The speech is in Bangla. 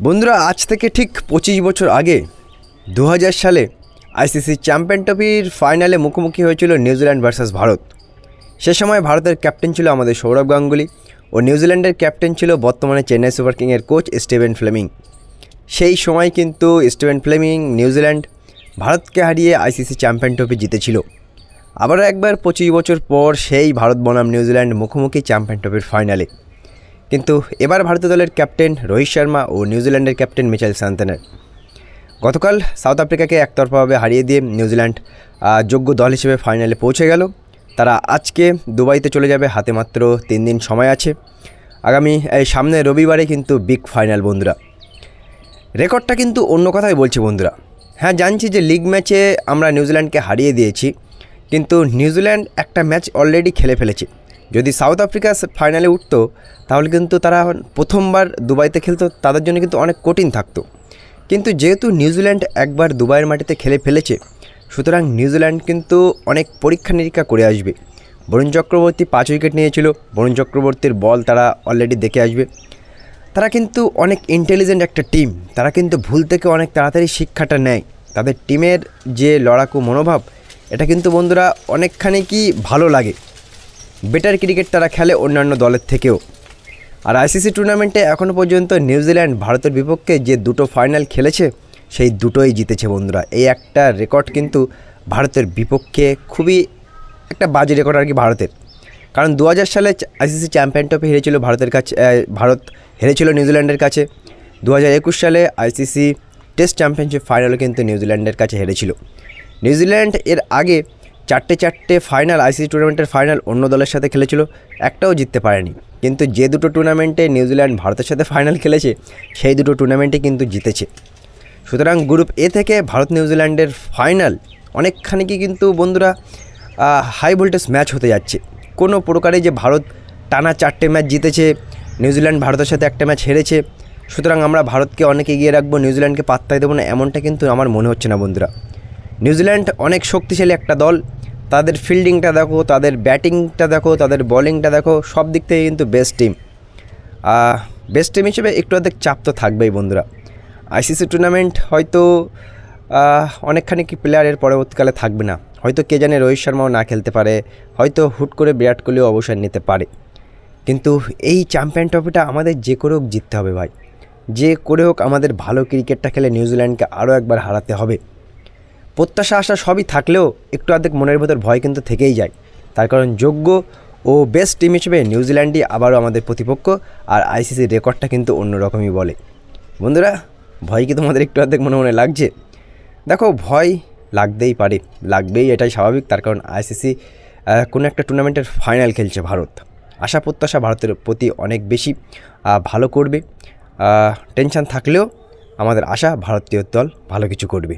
বন্ধুরা, আজ থেকে ঠিক 25 বছর আগে 2000 সালে আইসিসি চ্যাম্পিয়ন ট্রফির ফাইনালে মুখোমুখি হয়েছিল নিউজিল্যান্ড ভার্সেস ভারত। সে সময় ভারতের ক্যাপ্টেন ছিল আমাদের সৌরভ গাঙ্গুলি ও নিউজিল্যান্ডের ক্যাপ্টেন ছিল বর্তমানে চেন্নাই সুপার কিংয়ের কোচ স্টিভেন ফ্লেমিং। সেই সময় কিন্তু স্টিভেন ফ্লেমিং নিউজিল্যান্ড ভারতকে হারিয়ে আইসিসি চ্যাম্পিয়ন ট্রফি জিতেছিল। আবারও একবার 25 বছর পর সেই ভারত বনাম নিউজিল্যান্ড মুখোমুখি চ্যাম্পিয়ন ট্রফির ফাইনালে। কিন্তু এবার ভারতীয় দলের ক্যাপ্টেন রোহিত শর্মা ও নিউজিল্যান্ডের ক্যাপ্টেন মিচেল সান্তনার। গতকাল সাউথ আফ্রিকাকে একতরফাভাবে হারিয়ে দিয়ে নিউজিল্যান্ড যোগ্য দল হিসেবে ফাইনালে পৌঁছে গেল। তারা আজকে দুবাইতে চলে যাবে, হাতে মাত্র 3 দিন সময় আছে। আগামী সামনে রবিবারে কিন্তু বিগ ফাইনাল বন্ধুরা। রেকর্ডটা কিন্তু অন্য কথাই বলছি বন্ধুরা। হ্যাঁ, জানছি যে লিগ ম্যাচে আমরা নিউজিল্যান্ডকে হারিয়ে দিয়েছি, কিন্তু নিউজিল্যান্ড একটা ম্যাচ অলরেডি খেলে ফেলেছে। যদি সাউথ আফ্রিকা ফাইনালে উঠতো তাহলে কিন্তু তারা প্রথমবার দুবাইতে খেলতো, তাদের জন্য কিন্তু অনেক কঠিন থাকতো। কিন্তু যেহেতু নিউজিল্যান্ড একবার দুবাইয়ের মাটিতে খেলে ফেলেছে, সুতরাং নিউজিল্যান্ড কিন্তু অনেক পরীক্ষা নিরীক্ষা করে আসবে। বরুণ চক্রবর্তী 5 উইকেট নিয়েছিল, বরুণ চক্রবর্তীর বল তারা অলরেডি দেখে আসবে। তারা কিন্তু অনেক ইন্টেলিজেন্ট একটা টিম, তারা কিন্তু ভুল থেকে অনেক তাড়াতাড়ি শিক্ষাটা নেয়। তাদের টিমের যে লড়াকু মনোভাব, এটা কিন্তু বন্ধুরা অনেকখানি কি ভালো লাগে। বেটার ক্রিকেট তারা খেলে অন্যান্য দলের থেকেও। আর আইসিসি টুর্নামেন্টে এখনও পর্যন্ত নিউজিল্যান্ড ভারতের বিপক্ষে যে দুটো ফাইনাল খেলেছে সেই দুটোই জিতেছে বন্ধুরা। এই একটা রেকর্ড কিন্তু ভারতের বিপক্ষে খুবই একটা বাজে রেকর্ড আর কি ভারতের। কারণ 2000 সালে আইসিসি চ্যাম্পিয়ন ট্রফি হেরেছিল ভারতের কাছে, ভারত হেরেছিল নিউজিল্যান্ডের কাছে। 2021 সালে আইসিসি টেস্ট চ্যাম্পিয়নশিপ ফাইনালও কিন্তু নিউজিল্যান্ডের কাছে হেরেছিল। নিউজিল্যান্ড এর আগে চারটে ফাইনাল আইসিসি টুর্নামেন্টের ফাইনাল অন্য দলের সাথে খেলেছিল, একটাও জিততে পারেনি। কিন্তু যে দুটো টুর্নামেন্টে নিউজিল্যান্ড ভারতের সাথে ফাইনাল খেলেছে সেই দুটো টুর্নামেন্টে কিন্তু জিতেছে। সুতরাং গ্রুপ এ থেকে ভারত নিউজিল্যান্ডের ফাইনাল অনেকখানি কিন্তু বন্ধুরা হাই ভোল্টেজ ম্যাচ হতে যাচ্ছে। কোনো প্রকারে যে ভারত টানা 4টে ম্যাচ জিতেছে, নিউজিল্যান্ড ভারতের সাথে একটা ম্যাচ হেরেছে, সুতরাং আমরা ভারতকে অনেক এগিয়ে রাখবো, নিউজিল্যান্ডকে পাত্তাই দেবো না, এমনটা কিন্তু আমার মনে হচ্ছে না বন্ধুরা। নিউজিল্যান্ড অনেক শক্তিশালী একটা দল। তাদের ফিল্ডিংটা দেখো, তাদের ব্যাটিংটা দেখো, তাদের বোলিংটা দেখো, সব দিক থেকে কিন্তু বেস্ট টিম হিসেবে একটু অর্ধেক চাপ তো থাকবেই বন্ধুরা। আইসিসি টুর্নামেন্ট হয়তো অনেকখানি কি প্লেয়ারের পরবর্তীকালে থাকবে না, হয়তো কে জানে রোহিত শর্মাও না খেলতে পারে, হয়তো হুট করে বিরাট কোহলিও অবসর নিতে পারে। কিন্তু এই চ্যাম্পিয়ন ট্রফিটা আমাদের যে করে হোক জিততে হবে ভাই, যে করে হোক আমাদের ভালো ক্রিকেটটা খেলে নিউজিল্যান্ডকে আরও একবার হারাতে হবে। প্রত্যাশা আশা সবই থাকলেও একটু অর্ধেক মনের ভেতর ভয় কিন্তু থেকেই যায়। তার কারণ যোগ্য ও বেস্ট টিম হিসেবে নিউজিল্যান্ডই আবারও আমাদের প্রতিপক্ষ, আর আইসিসির রেকর্ডটা কিন্তু অন্যরকমই বলে। বন্ধুরা, ভয় কি তোমাদের একটু অর্ধেক মনে লাগছে? দেখো, ভয় লাগতেই পারে, লাগবেই, এটাই স্বাভাবিক। তার কারণ আইসিসি কোনো একটা টুর্নামেন্টের ফাইনাল খেলছে ভারত। আশা প্রত্যাশা ভারতের প্রতি অনেক বেশি, ভালো করবে। টেনশন থাকলেও আমাদের আশা ভারতীয় দল ভালো কিছু করবে।